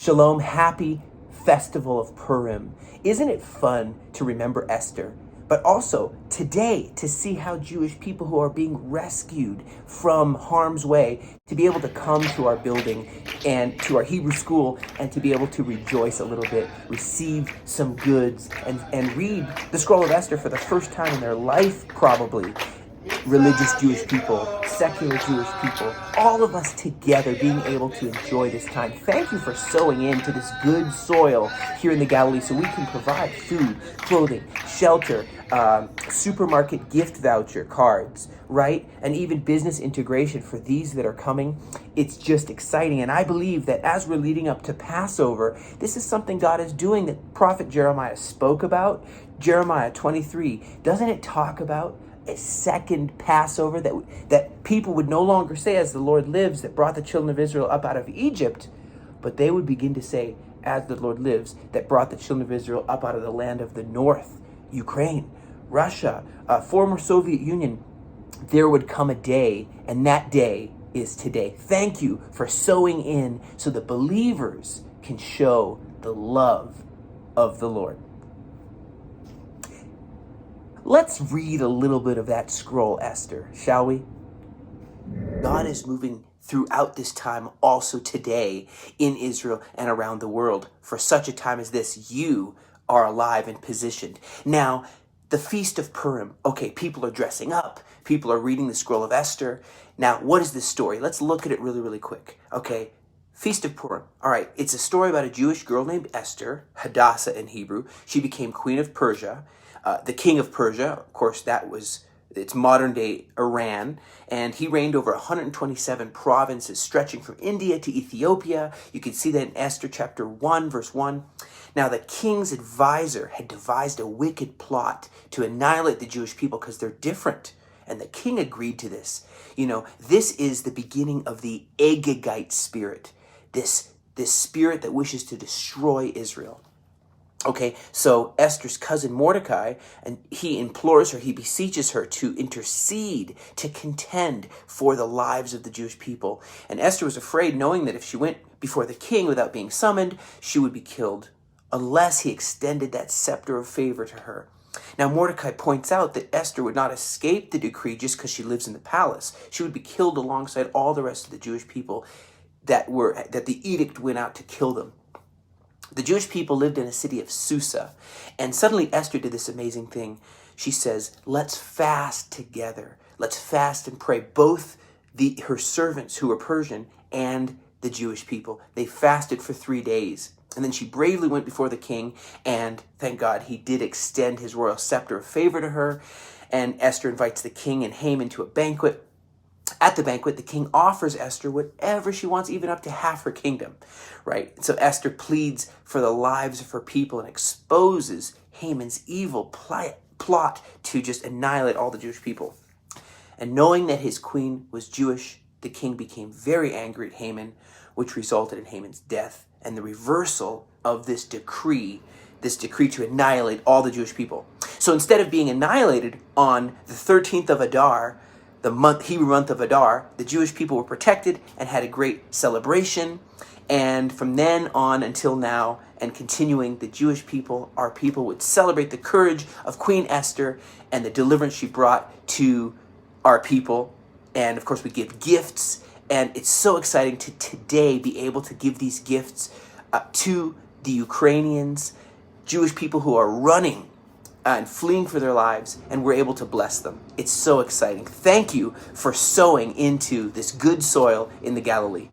Shalom, happy festival of Purim. Isn't it fun to remember Esther? But also today to see how Jewish people who are being rescued from harm's way to be able to come to our building and to our Hebrew school and to be able to rejoice a little bit, receive some goods and read the scroll of Esther for the first time in their life probably. Religious Jewish people, secular Jewish people, all of us together being able to enjoy this time. Thank you for sowing into this good soil here in the Galilee so we can provide food, clothing, shelter, supermarket gift voucher cards, right? And even business integration for these that are coming. It's just exciting. And I believe that as we're leading up to Passover, this is something God is doing that Prophet Jeremiah spoke about. Jeremiah 23, doesn't it talk about a second Passover that people would no longer say, as the Lord lives, that brought the children of Israel up out of Egypt, but they would begin to say, as the Lord lives, that brought the children of Israel up out of the land of the north, Ukraine, Russia, former Soviet Union. There would come a day, and that day is today. Thank you for sowing in so that believers can show the love of the Lord. Let's read a little bit of that scroll, Esther, shall we? God is moving throughout this time also today in Israel and around the world. For such a time as this, you are alive and positioned. Now, the Feast of Purim. Okay, people are dressing up. People are reading the scroll of Esther. Now, what is this story? Let's look at it really, really quick. Okay, Feast of Purim. All right, it's a story about a Jewish girl named Esther, Hadassah in Hebrew. She became queen of Persia. The king of Persia, of course, it's modern day Iran, and he reigned over 127 provinces stretching from India to Ethiopia. You can see that in Esther chapter 1, verse 1. Now, the king's advisor had devised a wicked plot to annihilate the Jewish people because they're different. And the king agreed to this. You know, this is the beginning of the Agagite spirit, this spirit that wishes to destroy Israel. Okay, so Esther's cousin Mordecai, and he beseeches her to intercede, to contend for the lives of the Jewish people. And Esther was afraid, knowing that if she went before the king without being summoned, she would be killed, unless he extended that scepter of favor to her. Now, Mordecai points out that Esther would not escape the decree just because she lives in the palace. She would be killed alongside all the rest of the Jewish people that the edict went out to kill them. The Jewish people lived in a city of Susa, and suddenly Esther did this amazing thing. She says, let's fast together. Let's fast and pray. Both her servants who were Persian and the Jewish people. They fasted for 3 days. And then she bravely went before the king, and thank God he did extend his royal scepter of favor to her. And Esther invites the king and Haman to a banquet. At the banquet, the king offers Esther whatever she wants, even up to half her kingdom, right? So Esther pleads for the lives of her people and exposes Haman's evil plot to just annihilate all the Jewish people. And knowing that his queen was Jewish, the king became very angry at Haman, which resulted in Haman's death and the reversal of this decree to annihilate all the Jewish people. So instead of being annihilated on the 13th of Adar, the Hebrew month of Adar, the Jewish people were protected and had a great celebration. And from then on until now and continuing, the Jewish people, our people, would celebrate the courage of Queen Esther and the deliverance she brought to our people. And of course, we give gifts. And it's so exciting to today be able to give these gifts to the Ukrainians, Jewish people who are running and fleeing for their lives, and we're able to bless them. It's so exciting. Thank you for sowing into this good soil in the Galilee.